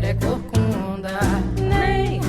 é corcunda, nem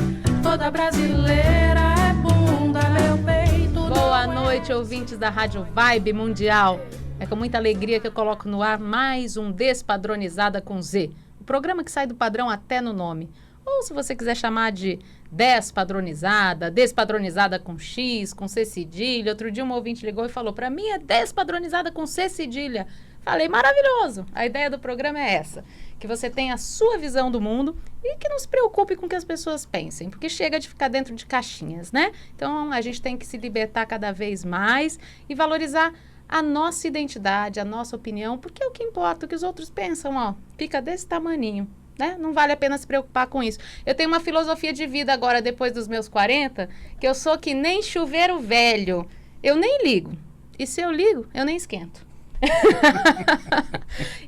toda brasileira é bunda, meu peito. Boa noite, ouvintes da Rádio Vibe Mundial. É com muita alegria que eu coloco no ar mais um Despadronizada com Z. O programa que sai do padrão até no nome. Ou se você quiser chamar de Despadronizada, Despadronizada com X, com C cedilha. Outro dia um ouvinte ligou e falou, para mim é Despadronizada com C cedilha. Falei, maravilhoso. A ideia do programa é essa, que você tenha a sua visão do mundo e que não se preocupe com o que as pessoas pensem, porque chega de ficar dentro de caixinhas, né? Então, a gente tem que se libertar cada vez mais e valorizar a nossa identidade, a nossa opinião, porque é o que importa, o que os outros pensam, ó, fica desse tamaninho. Né? Não vale a pena se preocupar com isso. Eu tenho uma filosofia de vida agora, depois dos meus 40, que eu sou que nem chuveiro velho. Eu nem ligo. E se eu ligo, eu nem esquento.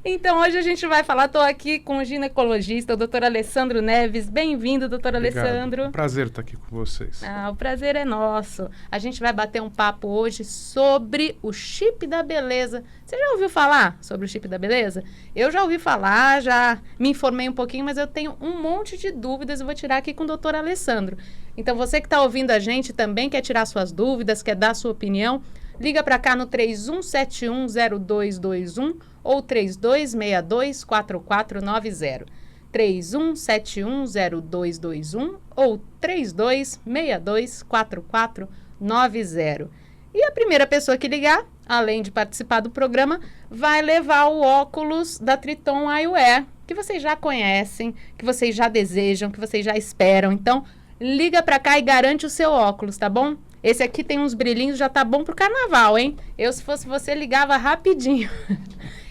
Então, hoje a gente vai falar, estou aqui com o ginecologista, o doutor Alessandro Neves. Bem-vindo, doutor Alessandro. É um prazer estar aqui com vocês. O prazer é nosso. A gente vai bater um papo hoje sobre o chip da beleza. Você já ouviu falar sobre o chip da beleza? Eu já ouvi falar, já me informei um pouquinho, mas eu tenho um monte de dúvidas e vou tirar aqui com o doutor Alessandro. Então, você que está ouvindo a gente também quer tirar suas dúvidas, quer dar sua opinião, liga para cá no 31710221 ou 32624490. 31710221 ou 32624490. E a primeira pessoa que ligar, além de participar do programa, vai levar o óculos da Triton Eyewear, que vocês já conhecem, que vocês já desejam, que vocês já esperam. Então, liga para cá e garante o seu óculos, tá bom? Esse aqui tem uns brilhinhos, já tá bom pro carnaval, hein? Eu, se fosse você, ligava rapidinho.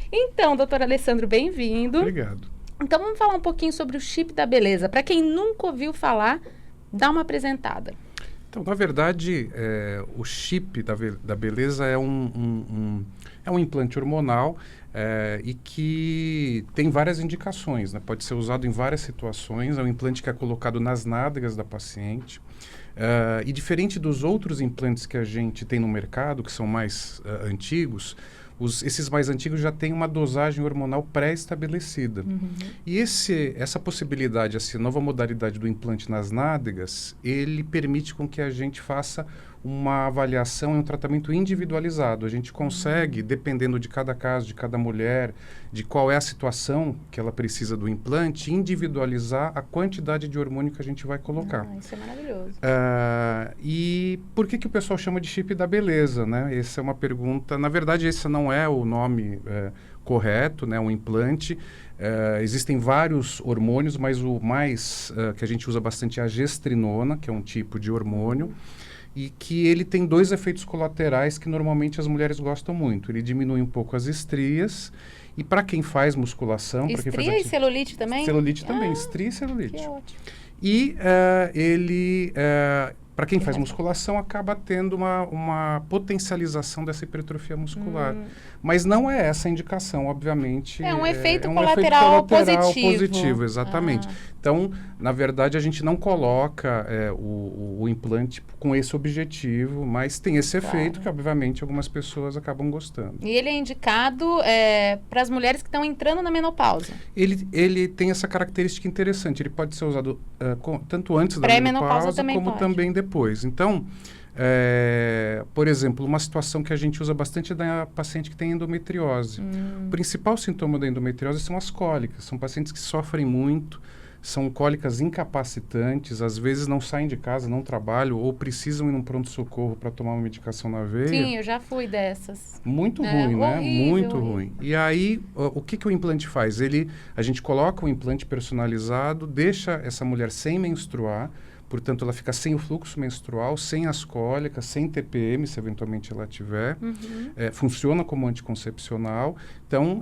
Então, doutor Alessandro, bem-vindo. Obrigado. Então, vamos falar um pouquinho sobre o chip da beleza. Para quem nunca ouviu falar, dá uma apresentada. Então, na verdade, o chip da beleza é um implante hormonal e que tem várias indicações, né? Pode ser usado em várias situações. É um implante que é colocado nas nádegas da paciente. E diferente dos outros implantes que a gente tem no mercado, que são mais antigos, esses mais antigos já têm uma dosagem hormonal pré-estabelecida. Uhum. E essa possibilidade, essa nova modalidade do implante nas nádegas, ele permite com que a gente faça uma avaliação e um tratamento individualizado. A gente consegue, dependendo de cada caso, de cada mulher, de qual é a situação que ela precisa do implante, individualizar a quantidade de hormônio que a gente vai colocar. Isso é maravilhoso. E por que o pessoal chama de chip da beleza, né? Essa é uma pergunta. Na verdade, esse não é o nome correto, né? Um implante. Existem vários hormônios, mas o mais que a gente usa bastante é a gestrinona, que é um tipo de hormônio. E que ele tem dois efeitos colaterais que normalmente as mulheres gostam muito. Ele diminui um pouco as estrias e para quem faz musculação... Estria e celulite também? Celulite também, estria e celulite. Que ótimo. E ele, para quem faz musculação, acaba tendo uma potencialização dessa hipertrofia muscular. Mas não é essa a indicação, obviamente. É um efeito colateral positivo, exatamente. Então, na verdade, a gente não coloca o implante com esse objetivo, mas tem esse efeito que, obviamente, algumas pessoas acabam gostando. E ele é indicado para as mulheres que estão entrando na menopausa? Ele tem essa característica interessante. Ele pode ser usado tanto antes da menopausa como também depois. Então, por exemplo, uma situação que a gente usa bastante é da paciente que tem endometriose. O principal sintoma da endometriose são as cólicas. São pacientes que sofrem muito, são cólicas incapacitantes, às vezes não saem de casa, não trabalham ou precisam ir num pronto-socorro para tomar uma medicação na veia. Sim, eu já fui dessas. Muito ruim, né? Horrível, Muito ruim. E aí, o que o implante faz? A gente coloca um implante personalizado, deixa essa mulher sem menstruar, portanto, ela fica sem o fluxo menstrual, sem as cólicas, sem TPM, se eventualmente ela tiver. Funciona como anticoncepcional. Então,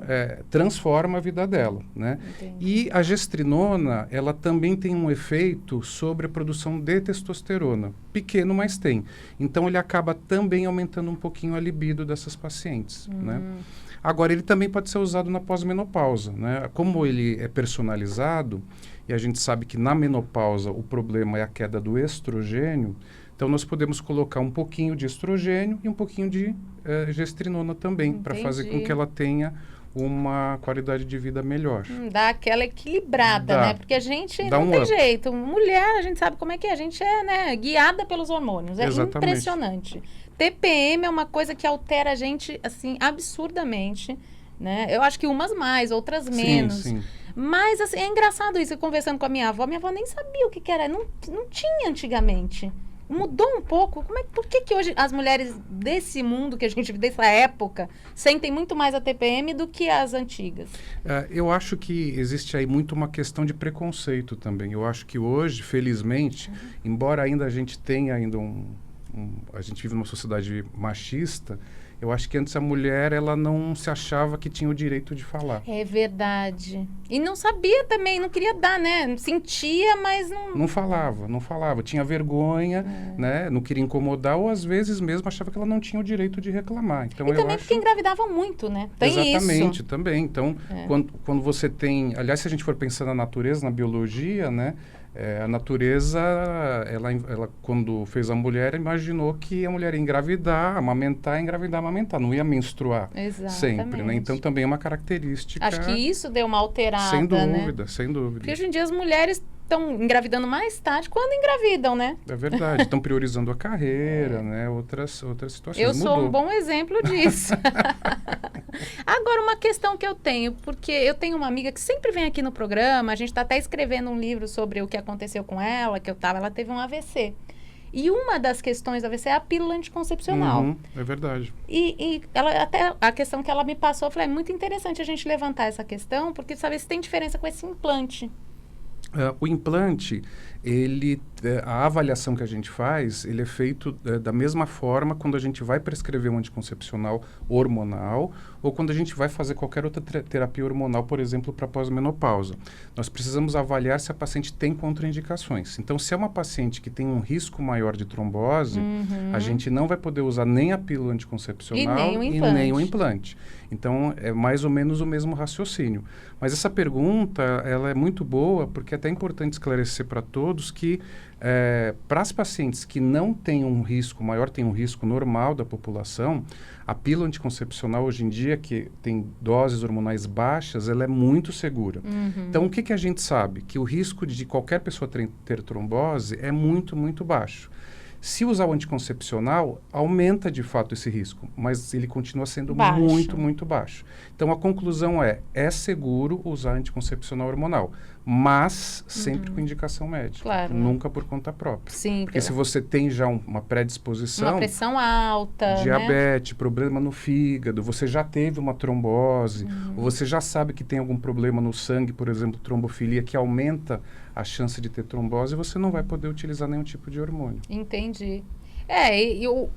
transforma a vida dela, né? E a gestrinona, ela também tem um efeito sobre a produção de testosterona. Pequeno, mas tem. Então, ele acaba também aumentando um pouquinho a libido dessas pacientes, né? Agora, ele também pode ser usado na pós-menopausa, né? Como ele é personalizado, e a gente sabe que na menopausa o problema é a queda do estrogênio, então nós podemos colocar um pouquinho de estrogênio e um pouquinho de gestrinona também, para fazer com que ela tenha uma qualidade de vida melhor. Dá aquela equilibrada, Dá. né? Porque a gente Dá não um tem up. jeito. Mulher, a gente sabe como é que é. A gente é, né, guiada pelos hormônios. É Exatamente. impressionante. TPM é uma coisa que altera a gente, assim, absurdamente, né? Eu acho que umas mais, outras menos. Sim, sim. Mas, assim, é engraçado isso. Eu conversando com a minha avó nem sabia o que era. Não tinha antigamente. Mudou um pouco. Por que hoje as mulheres desse mundo que a gente vive, dessa época, sentem muito mais a TPM do que as antigas? Eu acho que existe aí muito uma questão de preconceito também. Eu acho que hoje, felizmente, embora ainda a gente tenha ainda a gente vive numa sociedade machista, eu acho que antes a mulher, ela não se achava que tinha o direito de falar. É verdade. E não sabia também, não queria dar, né? Sentia, mas não... Não falava. Tinha vergonha, né? Não queria incomodar, ou às vezes mesmo achava que ela não tinha o direito de reclamar. Então, E eu também acho... porque engravidavam muito, né? Tem Exatamente, isso. também. Então, quando você tem... Aliás, se a gente for pensar na natureza, na biologia, né? A natureza, ela, quando fez a mulher, imaginou que a mulher ia engravidar, amamentar, amamentar. Não ia menstruar sempre, né? Então, também é uma característica... Acho que isso deu uma alterada, sem dúvida, né? sem dúvida. Porque hoje em dia as mulheres estão engravidando mais tarde quando engravidam, né? É verdade. Estão priorizando a carreira, né? Outras situações. Eu sou Mudou. um bom exemplo disso. Agora, uma questão que eu tenho, porque eu tenho uma amiga que sempre vem aqui no programa, a gente está até escrevendo um livro sobre o que aconteceu com ela, ela teve um AVC. E uma das questões do AVC é a pílula anticoncepcional. É verdade. E ela, até a questão que ela me passou, eu falei, é muito interessante a gente levantar essa questão, porque saber se tem diferença com esse implante. O implante, a avaliação que a gente faz, ele é feito da mesma forma quando a gente vai prescrever um anticoncepcional hormonal ou quando a gente vai fazer qualquer outra terapia hormonal, por exemplo, para pós-menopausa. Nós precisamos avaliar se a paciente tem contraindicações. Então, se é uma paciente que tem um risco maior de trombose, a gente não vai poder usar nem a pílula anticoncepcional e nem o implante. Então, é mais ou menos o mesmo raciocínio. Mas essa pergunta, ela é muito boa, porque é até importante esclarecer para todos que para as pacientes que não têm um risco maior, têm um risco normal da população, a pílula anticoncepcional hoje em dia, que tem doses hormonais baixas, ela é muito segura. Então, o que a gente sabe? Que o risco de qualquer pessoa ter trombose é muito, muito baixo. Se usar o anticoncepcional, aumenta de fato esse risco, mas ele continua sendo muito, muito baixo. Então, a conclusão é seguro usar anticoncepcional hormonal, mas sempre com indicação médica. Claro. Nunca por conta própria. Sim. Porque se você tem já uma predisposição... Uma pressão alta, diabetes, problema no fígado, você já teve uma trombose, ou você já sabe que tem algum problema no sangue, por exemplo, trombofilia, que aumenta a chance de ter trombose, você não vai poder utilizar nenhum tipo de hormônio. Entendi.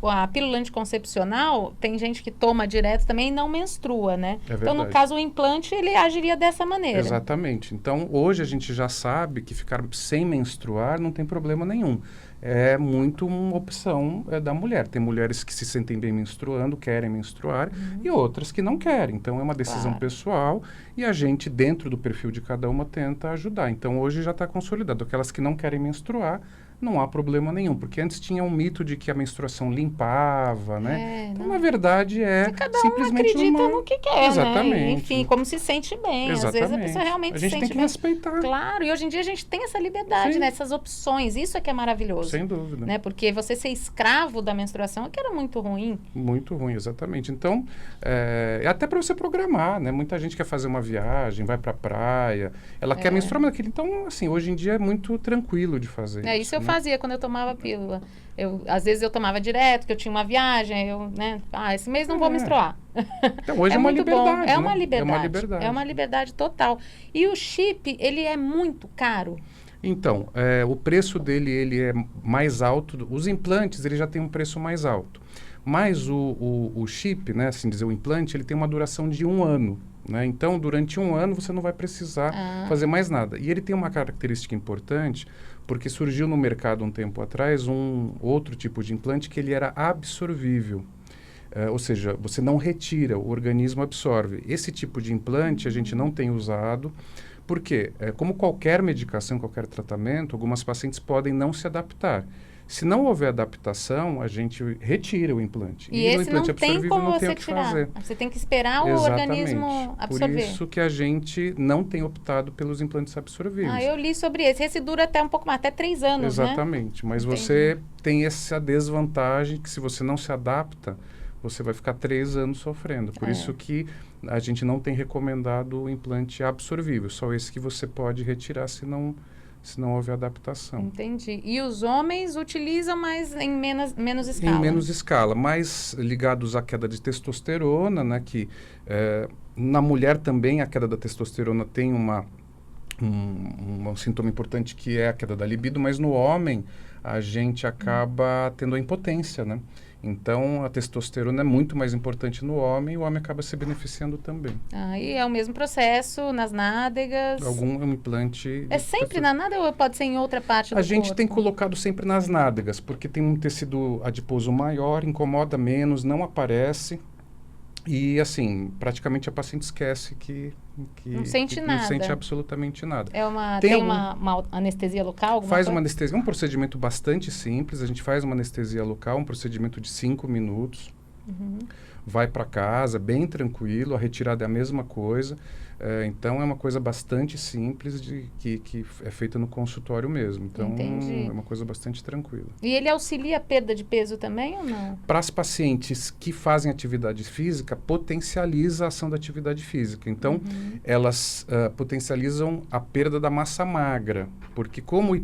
A pílula anticoncepcional, tem gente que toma direto também e não menstrua, né? Então, no caso, o implante, ele agiria dessa maneira. Exatamente. Então, hoje a gente já sabe que ficar sem menstruar não tem problema nenhum. É muito uma opção da mulher. Tem mulheres que se sentem bem menstruando, querem menstruar, e outras que não querem. Então, é uma decisão pessoal e a gente, dentro do perfil de cada uma, tenta ajudar. Então, hoje já está consolidado. Aquelas que não querem menstruar, não há problema nenhum, porque antes tinha um mito de que a menstruação limpava, né? Então, na verdade, cada simplesmente um acredita no que quer, exatamente, né? Enfim, como se sente bem. Exatamente. Às vezes a pessoa realmente se sente bem. A gente tem que respeitar. Claro, e hoje em dia a gente tem essa liberdade, né? Essas opções. Isso é que é maravilhoso. Sem dúvida. Né? Porque você ser escravo da menstruação é que era muito ruim. Muito ruim, exatamente. Então, até para você programar, né? Muita gente quer fazer uma viagem, vai para a praia, ela quer menstruar, mas então, assim, hoje em dia é muito tranquilo de fazer isso. Isso eu fazia quando eu tomava pílula. Às vezes eu tomava direto, que eu tinha uma viagem, esse mês não vou menstruar. Então, hoje é uma liberdade. Bom. É uma né? liberdade. É uma liberdade. É uma liberdade total. E o chip, ele é muito caro? Então, o preço dele ele é mais alto. Os implantes, ele já tem um preço mais alto. Mas o chip, né, assim dizer, o implante, ele tem uma duração de 1 ano. Né? Então, durante 1 ano, você não vai precisar fazer mais nada. E ele tem uma característica importante, porque surgiu no mercado um tempo atrás um outro tipo de implante que ele era absorvível. Ou seja, você não retira, o organismo absorve. Esse tipo de implante a gente não tem usado, porque, como qualquer medicação, qualquer tratamento, algumas pacientes podem não se adaptar. Se não houver adaptação, a gente retira o implante. E esse no implante não tem absorvível como não tem você o que tirar. fazer. Você tem que esperar o Exatamente. organismo absorver. Por isso que a gente não tem optado pelos implantes absorvíveis. Eu li sobre esse. Esse dura até um pouco mais, até 3 anos, né? Exatamente. Mas Entendi. você tem essa desvantagem que se você não se adapta, você vai ficar 3 anos sofrendo. Por isso que a gente não tem recomendado o implante absorvível. Só esse que você pode retirar se não houver adaptação. Entendi. E os homens utilizam, mas em menos escala? Em menos escala, mais ligados à queda de testosterona, né? Que na mulher também a queda da testosterona tem um sintoma importante que é a queda da libido, mas no homem a gente acaba tendo a impotência, né? Então, a testosterona é muito mais importante no homem e o homem acaba se beneficiando também. E é o mesmo processo nas nádegas? Algum implante... É sempre na nádega ou pode ser em outra parte do corpo? A gente tem colocado sempre nas nádegas, porque tem um tecido adiposo maior, incomoda menos, não aparece. E, assim, praticamente a paciente esquece que não sente nada. Não sente absolutamente nada. Tem uma anestesia local? Faz uma anestesia, um procedimento bastante simples. A gente faz uma anestesia local, um procedimento de 5 minutos. Vai para casa, bem tranquilo. A retirada é a mesma coisa. Então, é uma coisa bastante simples que é feita no consultório mesmo. Então, Entendi. é uma coisa bastante tranquila. E ele auxilia a perda de peso também ou não? Para as pacientes que fazem atividade física, potencializa a ação da atividade física. Então, elas potencializam a perda da massa magra, porque como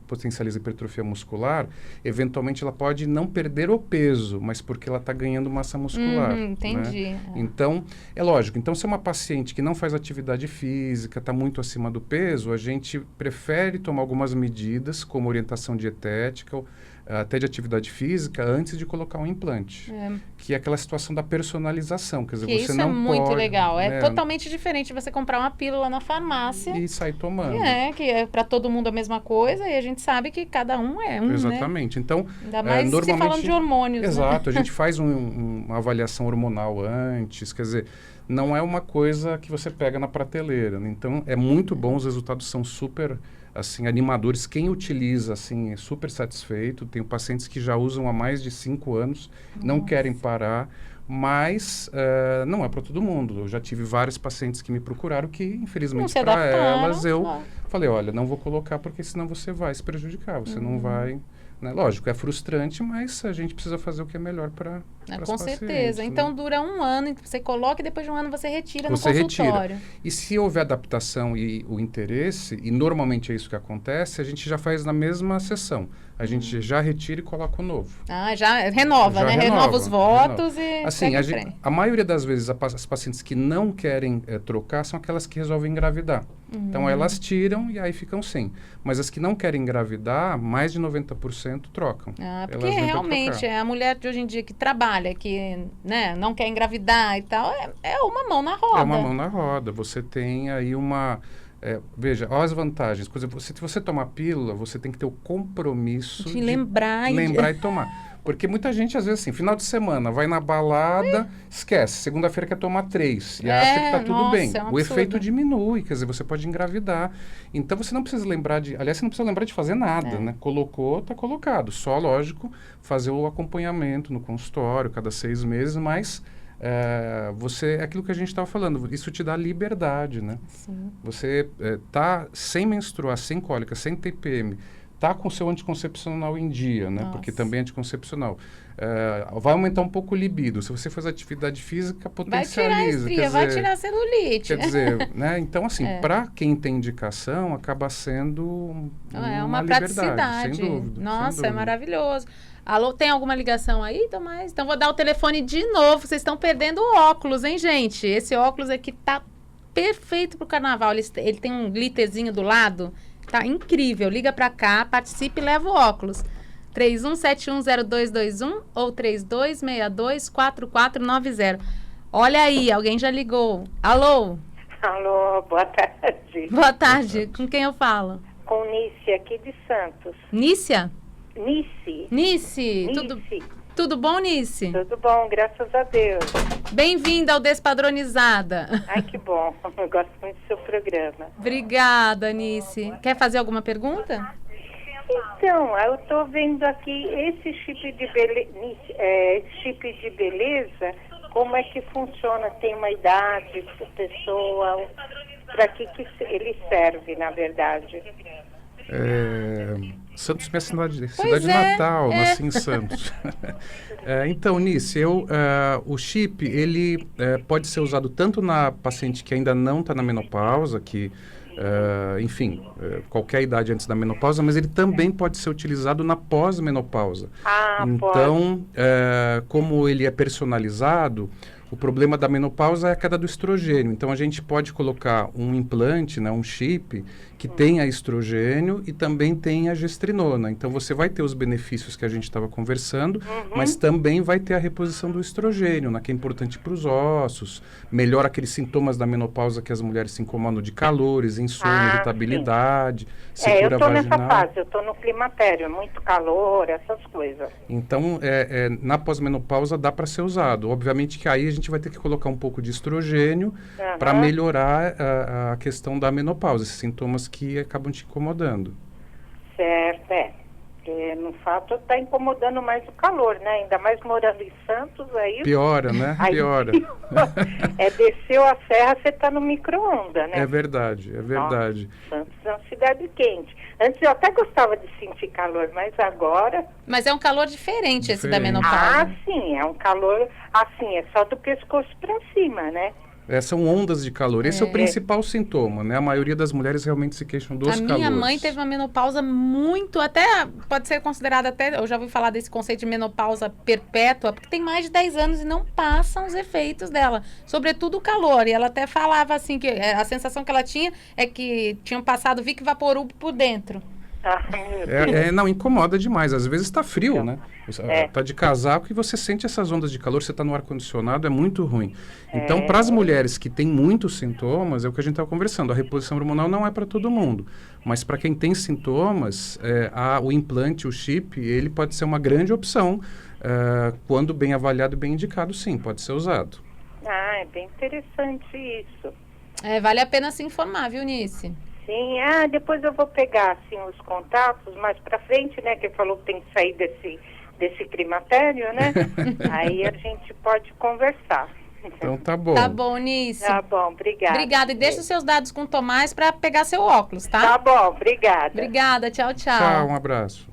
potencializa a hipertrofia muscular, eventualmente ela pode não perder o peso, mas porque ela está ganhando massa muscular. Entendi. Né? Então, é lógico. Então, se é uma paciente que não faz atividade física, está muito acima do peso, a gente prefere tomar algumas medidas, como orientação dietética, ou, até de atividade física, antes de colocar um implante. Que é aquela situação da personalização. Quer dizer, Que você isso não é muito pode, legal. É né, totalmente diferente de você comprar uma pílula na farmácia. E sair tomando. Que é para todo mundo a mesma coisa, e a gente sabe que cada um é um, Exatamente. Né? Então, ainda mais se normalmente, falando de hormônios. Exato. Né? A gente faz uma avaliação hormonal antes, quer dizer, não é uma coisa que você pega na prateleira. Né? Então, é muito bom, os resultados são super assim, animadores. Quem utiliza, assim, é super satisfeito. Tenho pacientes que já usam há mais de 5 anos, não querem parar, mas não é para todo mundo. Eu já tive vários pacientes que me procuraram que, infelizmente, para elas, eu falei, olha, não vou colocar porque senão você vai se prejudicar, você não vai... Né? Lógico, é frustrante, mas a gente precisa fazer o que é melhor para Com certeza. Né? Então, dura 1 ano, você coloca e depois de 1 ano você retira no Você consultório. Retira. E se houver adaptação e o interesse, e normalmente é isso que acontece, a gente já faz na mesma sessão. A gente já retira e coloca o novo. Já renova, né? Renova os votos e assim, a maioria das vezes as pacientes que não querem trocar são aquelas que resolvem engravidar. Então, elas tiram e aí ficam sem. Mas as que não querem engravidar, mais de 90% trocam. Porque realmente a mulher de hoje em dia que trabalha, que não quer engravidar e tal, é uma mão na roda. É uma mão na roda. Você tem aí veja, olha as vantagens. Por exemplo, se você tomar pílula, você tem que ter o compromisso de lembrar e tomar. Porque muita gente, às vezes, assim, final de semana, vai na balada, esquece. Segunda-feira quer tomar 3 e acha que está tudo bem. É um o efeito diminui, quer dizer, você pode engravidar. Então, você não precisa lembrar aliás, você não precisa lembrar de fazer nada, né? Colocou, está colocado. Só, lógico, fazer o acompanhamento no consultório, cada 6 meses, mas... é aquilo que a gente estava falando, isso te dá liberdade, né? Sim. Você tá sem menstruar, sem cólica, sem TPM, tá com o seu anticoncepcional em dia, né? Porque também é anticoncepcional. Vai aumentar um pouco o libido. Se você faz atividade física, potencializa. Vai tirar a estria, vai tirar a celulite. Quer dizer, né? Então, assim, para quem tem indicação, acaba sendo uma praticidade. Sem dúvida. Nossa, sem dúvida. É maravilhoso. Alô, tem alguma ligação aí, Tomás? Então, vou dar o telefone de novo. Vocês estão perdendo o óculos, hein, gente? Esse óculos aqui tá perfeito pro carnaval. Ele tem um glitterzinho do lado. Tá incrível. Liga pra cá, participe e leva o óculos. 31710221 ou 32624490. Olha aí, alguém já ligou. Alô? Alô, boa tarde. Boa tarde. Com quem eu falo? Com Nícia, aqui de Santos. Nícia? Nice. Tudo bom, Nice? Tudo bom, graças a Deus. Bem-vinda ao Despadronizada. Ai, que bom. Eu gosto muito do seu programa. Obrigada, Nice. Quer fazer alguma pergunta? Então, eu estou vendo aqui esse chip de beleza, como é que funciona? Tem uma idade, pessoa, para que ele serve, na verdade? Santos, minha cidade natal, nasci em Santos. Então, Nice, o chip, ele pode ser usado tanto na paciente que ainda não está na menopausa, que, enfim, qualquer idade antes da menopausa, mas ele também pode ser utilizado na pós-menopausa. Então, como ele é personalizado, o problema da menopausa é a queda do estrogênio. Então, a gente pode colocar um implante, né, um chip, que tenha estrogênio e também tenha gestrinona. Então, você vai ter os benefícios que a gente estava conversando, mas também vai ter a reposição do estrogênio, né, que é importante para os ossos, melhora aqueles sintomas da menopausa que as mulheres se incomodam de calores, insônia, irritabilidade, secura eu estou vaginal. nessa fase, eu estou no climatério, muito calor, essas coisas. Então, na pós-menopausa dá para ser usado. Obviamente que aí a gente vai ter que colocar um pouco de estrogênio para melhorar a questão da menopausa, esses sintomas que acabam te incomodando. Certo, no fato está incomodando mais o calor, né? Ainda mais morando em Santos, aí... Piora, né? Piora. Desceu a serra, você está no micro-ondas, né? É verdade. Nossa, Santos é uma cidade quente. Antes eu até gostava de sentir calor, mas agora... Mas é um calor diferente esse da menopausa. Sim, é um calor, assim, é só do pescoço para cima, né? São ondas de calor. Esse é o principal sintoma, né? A maioria das mulheres realmente se queixam dos calores. A minha mãe teve uma menopausa muito, até pode ser considerada até, eu já ouvi falar desse conceito de menopausa perpétua, porque tem mais de 10 anos e não passam os efeitos dela, sobretudo o calor. E ela até falava assim, que a sensação que ela tinha é que tinham passado Vic Vaporub por dentro. Não, incomoda demais. Às vezes está frio, né? Está de casaco e você sente essas ondas de calor, você está no ar-condicionado, é muito ruim. Então, para as mulheres que têm muitos sintomas, é o que a gente estava conversando, a reposição hormonal não é para todo mundo. Mas para quem tem sintomas, o implante, o chip, ele pode ser uma grande opção. Quando bem avaliado e bem indicado, sim, pode ser usado. É bem interessante isso. Vale a pena se informar, viu, Nice? Sim, depois eu vou pegar assim, os contatos mais pra frente, né? Que falou que tem que sair desse climatério, né? Aí a gente pode conversar. Então tá bom. Tá bom, Nice. Tá bom, obrigada. Obrigada. E deixa os seus dados com o Tomás para pegar seu óculos, tá? Tá bom, obrigada. Obrigada, tchau, tchau. Tchau, um abraço.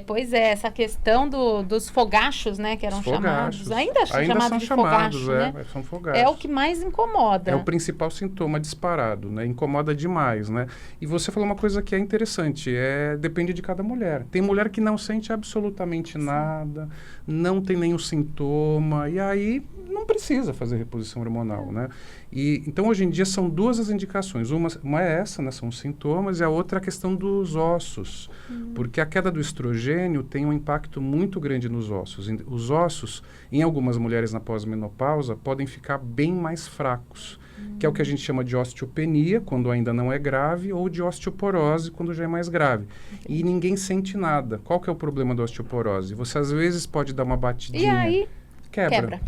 Pois é, essa questão dos fogachos, né, que eram chamados. Ainda chamados são de chamados, fogacho, né? São fogachos. É o que mais incomoda. É o principal sintoma disparado, né? Incomoda demais, né? E você falou uma coisa que é interessante, depende de cada mulher. Tem mulher que não sente absolutamente nada, não tem nenhum sintoma, e aí não precisa fazer reposição hormonal, né? E, então, hoje em dia, são duas as indicações. Uma é essa, né? São os sintomas, e a outra é a questão dos ossos. Porque a queda do estrogênio tem um impacto muito grande nos ossos. Os ossos, em algumas mulheres na pós-menopausa, podem ficar bem mais fracos, que é o que a gente chama de osteopenia, quando ainda não é grave, ou de osteoporose, quando já é mais grave. E ninguém sente nada. Qual que é o problema da osteoporose? Você, às vezes, pode dar uma batidinha. E aí? Quebra.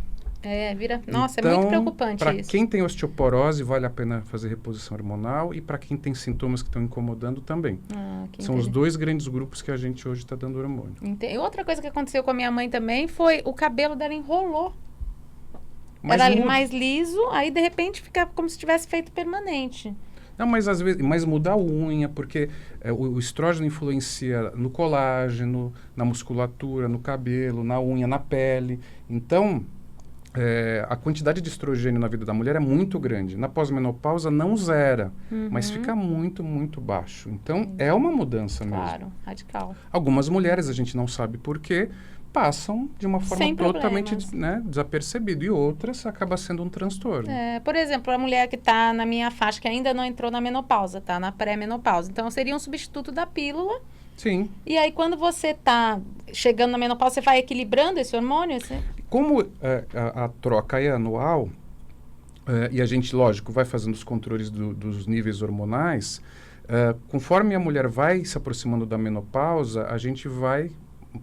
Nossa, então, é muito preocupante para isso. quem tem osteoporose, vale a pena fazer reposição hormonal, e para quem tem sintomas que estão incomodando também. São os dois grandes grupos que a gente hoje está dando hormônio. Outra coisa que aconteceu com a minha mãe também foi o cabelo dela enrolou. Mas era mais liso, aí de repente fica como se tivesse feito permanente. Não, mas às vezes, muda a unha, porque o estrógeno influencia no colágeno, na musculatura, no cabelo, na unha, na pele. Então, a quantidade de estrogênio na vida da mulher é muito grande. Na pós-menopausa não zera, mas fica muito, muito baixo. Então, é uma mudança mesmo. Claro, radical. Algumas mulheres, a gente não sabe por quê, passam de uma forma sem totalmente desapercebido, e outras acaba sendo um transtorno. Por exemplo, a mulher que está na minha faixa, que ainda não entrou na menopausa, está na pré-menopausa. Então, seria um substituto da pílula. Sim. E aí, quando você está chegando na menopausa, você vai equilibrando esse hormônio? Como a troca é anual, e a gente, lógico, vai fazendo os controles dos níveis hormonais, conforme a mulher vai se aproximando da menopausa, a gente vai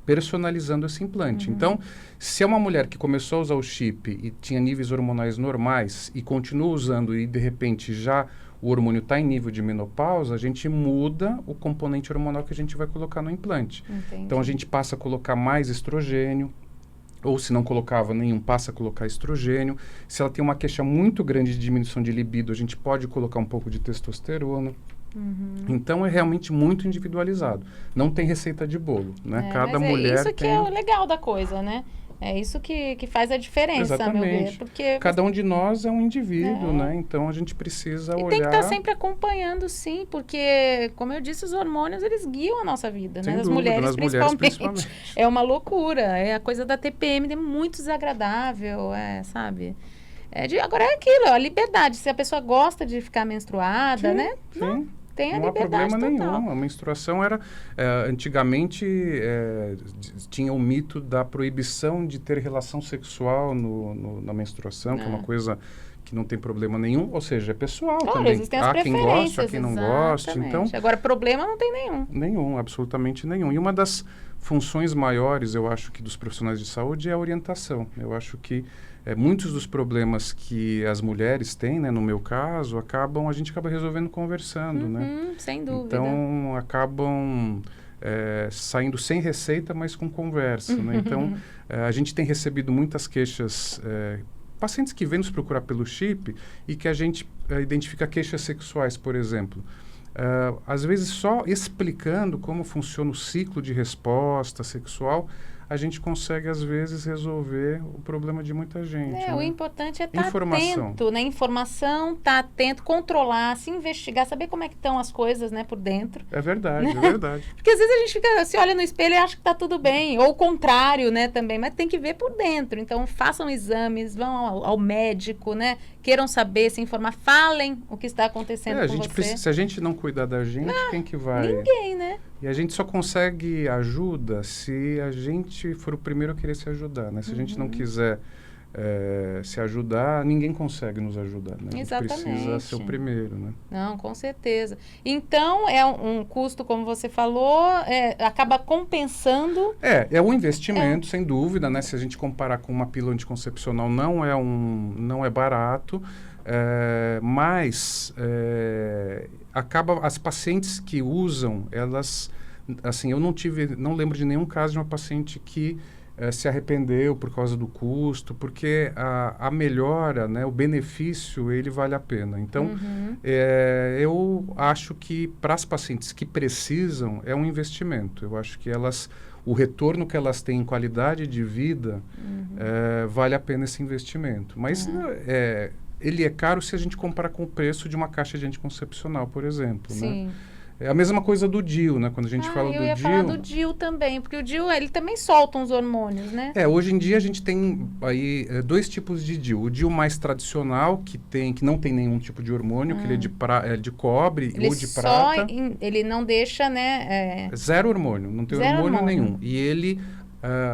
personalizando esse implante. Então, se é uma mulher que começou a usar o chip e tinha níveis hormonais normais e continua usando, e de repente já o hormônio está em nível de menopausa, a gente muda o componente hormonal que a gente vai colocar no implante. Entendi. Então, a gente passa a colocar mais estrogênio, ou se não colocava nenhum, passa a colocar estrogênio. Se ela tem uma queixa muito grande de diminuição de libido, a gente pode colocar um pouco de testosterona. Então, é realmente muito individualizado. Não tem receita de bolo, né? Cada mas mulher isso que tem... é o legal da coisa, né? É isso que faz a diferença, a meu ver. Exatamente. Porque Cada um de nós é um indivíduo, né? Então, a gente precisa e olhar... tem que estar sempre acompanhando, sim, porque, como eu disse, os hormônios, eles guiam a nossa vida, Sem né? As dúvida, mulheres, nas mulheres principalmente. É uma loucura. É a coisa da TPM, é muito desagradável, sabe? Agora é aquilo, a liberdade. Se a pessoa gosta de ficar menstruada, né? Sim. Tem a Não há liberdade problema total. nenhum. A menstruação era... antigamente, tinha o mito da proibição de ter relação sexual na menstruação, que é uma coisa que não tem problema nenhum. Ou seja, é pessoal também. Existem as Há quem preferências, goste, há quem não goste. Então, agora, problema não tem nenhum. nenhum, absolutamente nenhum. E uma das funções maiores, eu acho que dos profissionais de saúde é a orientação. Eu acho que muitos dos problemas que as mulheres têm, né, no meu caso, a gente acaba resolvendo conversando, né? Sem dúvida. Então, acabam saindo sem receita, mas com conversa, né? Então, a gente tem recebido muitas queixas, pacientes que vêm nos procurar pelo chip e que a gente identifica queixas sexuais, por exemplo. Às vezes, só explicando como funciona o ciclo de resposta sexual, a gente consegue, às vezes, resolver o problema de muita gente. Né? O importante é estar atento, né? Informação, estar atento, controlar, se investigar, saber como é que estão as coisas, né, por dentro. É verdade, é verdade. Porque às vezes a gente fica, se olha no espelho e acha que está tudo bem, ou o contrário, né, também, mas tem que ver por dentro. Então, façam exames, vão ao médico, né, queiram saber, se informar, falem o que está acontecendo com você. Se a gente não cuidar da gente, quem que vai? Ninguém, né? E a gente só consegue ajuda se a gente for o primeiro a querer se ajudar, né? Se a gente não quiser se ajudar, ninguém consegue nos ajudar, né? Exatamente. A gente precisa ser o primeiro, né? Não, com certeza. Então, é um custo, como você falou, acaba compensando... É um investimento, sem dúvida, né? Se a gente comparar com uma pílula anticoncepcional, não é barato, mas as pacientes que usam, elas, assim, eu não lembro de nenhum caso de uma paciente que se arrependeu por causa do custo, porque a melhora, né, o benefício, ele vale a pena. Então, eu acho que para as pacientes que precisam, é um investimento. Eu acho que o retorno que elas têm em qualidade de vida, vale a pena esse investimento. Mas ele é caro se a gente comparar com o preço de uma caixa de anticoncepcional, por exemplo. Sim. Né? É a mesma coisa do DIU, né? Quando a gente fala do DIU... Eu ia falar do DIU também, porque o DIU, ele também solta uns hormônios, né? Hoje em dia a gente tem aí dois tipos de DIU. O DIU mais tradicional, que não tem nenhum tipo de hormônio, que ele é de cobre ou de prata. Ele não deixa, né? Zero hormônio, não tem hormônio nenhum. E ele,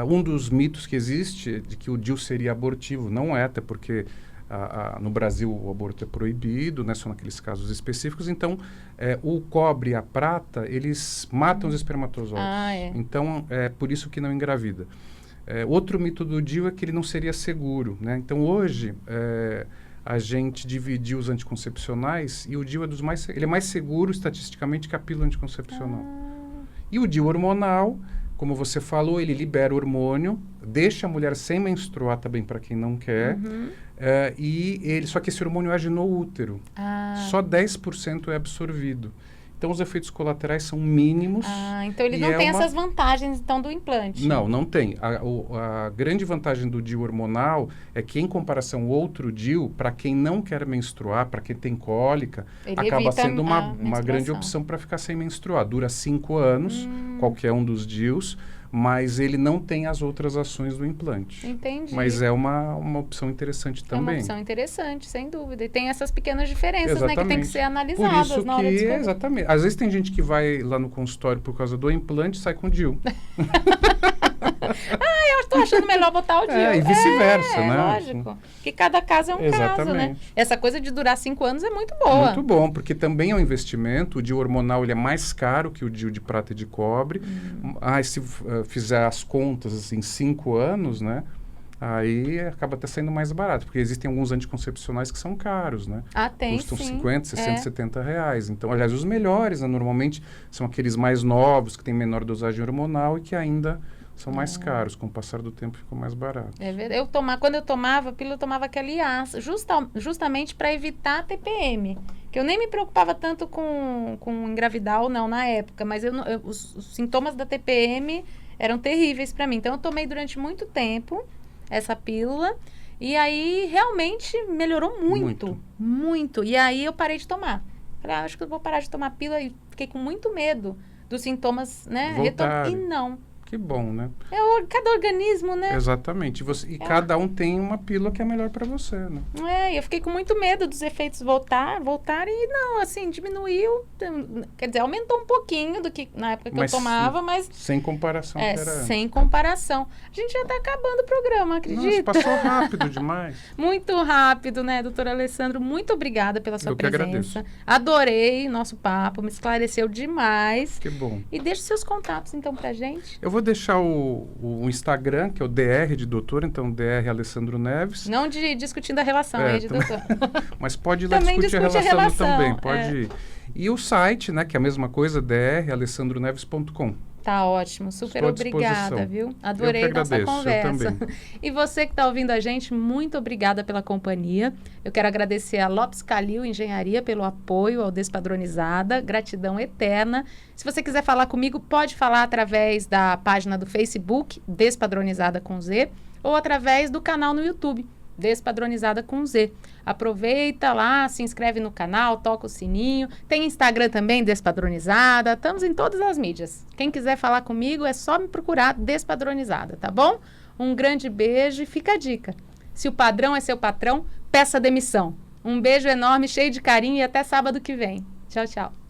um dos mitos que existe de que o DIU seria abortivo, não é, até porque... no Brasil o aborto é proibido, né, só naqueles casos específicos. Então, o cobre e a prata, eles matam os espermatozoides. Então, é por isso que não engravida. Outro mito do DIU é que ele não seria seguro. Né? Então, hoje, a gente dividiu os anticoncepcionais e o DIU ele é mais seguro estatisticamente que a pílula anticoncepcional. E o DIU hormonal, como você falou, ele libera hormônio, deixa a mulher sem menstruar também para quem não quer. Só que esse hormônio age no útero. Só 10% é absorvido. Então, os efeitos colaterais são mínimos. Então ele não tem essas vantagens, então, do implante. Não tem. A grande vantagem do DIU hormonal é que, em comparação ao outro DIU, para quem não quer menstruar, para quem tem cólica, acaba sendo uma grande opção para ficar sem menstruar. Dura 5 anos, qualquer um dos DIUs, mas ele não tem as outras ações do implante. Entendi. Mas é uma opção interessante também. É uma opção interessante, sem dúvida. E tem essas pequenas diferenças, né, que tem que ser analisadas por isso na hora de escolher. Exatamente. Às vezes tem gente que vai lá no consultório por causa do implante e sai com DIU. Eu estou achando melhor botar o DIU. E vice-versa, né? Lógico. Que cada caso é um caso, né? Essa coisa de durar 5 anos é muito boa. Muito bom, porque também é um investimento. O DIU hormonal ele é mais caro que o DIU de prata e de cobre. Se fizer as contas, assim, 5 anos, né? aí acaba até saindo mais barato, porque existem alguns anticoncepcionais que são caros, né? Ah, tem Custam sim. 50, 60, 70 reais. Então, aliás, os melhores, né, normalmente, são aqueles mais novos, que têm menor dosagem hormonal e que ainda são mais caros. Com o passar do tempo, ficou mais barato. É verdade. Quando eu tomava a pílula, eu tomava aquela IAS, justamente para evitar a TPM. Que eu nem me preocupava tanto com engravidar ou não na época, mas os sintomas da TPM eram terríveis para mim. Então, eu tomei durante muito tempo essa pílula e aí realmente melhorou muito, muito. E aí eu parei de tomar. Falei, acho que eu vou parar de tomar pílula e fiquei com muito medo dos sintomas, né? E não. Que bom, né? Cada organismo, né? Exatamente. E cada um tem uma pílula que é melhor para você, né? Eu fiquei com muito medo dos efeitos voltarem e não, assim, diminuiu, quer dizer, aumentou um pouquinho do que na época que eu tomava, mas... Sem comparação. Sem comparação. A gente já tá acabando o programa, acredita? Nossa, passou rápido demais. Muito rápido, né, doutor Alessandro? Muito obrigada pela sua presença. Eu que agradeço. Adorei nosso papo, me esclareceu demais. Que bom. E deixa seus contatos, então, pra gente. Eu vou deixar o Instagram, que é o DR de doutor, então DR Alessandro Neves. Não discutindo a relação aí de doutor. Mas pode ir lá discutir a relação também, pode ir. E o site, né, que é a mesma coisa, dralessandroneves.com. Tá ótimo, super obrigada, viu? Adorei nossa conversa. Eu também. E você que está ouvindo a gente, muito obrigada pela companhia. Eu quero agradecer a Lopes Calil Engenharia pelo apoio ao Despadronizada. Gratidão eterna. Se você quiser falar comigo, pode falar através da página do Facebook, Despadronizada com Z, ou através do canal no YouTube, Despadronizada com Z. Aproveita lá, se inscreve no canal, toca o sininho. Tem Instagram também, Despadronizada. Estamos em todas as mídias. Quem quiser falar comigo é só me procurar Despadronizada, tá bom? Um grande beijo e fica a dica. Se o padrão é seu patrão, peça demissão. Um beijo enorme, cheio de carinho e até sábado que vem. Tchau, tchau.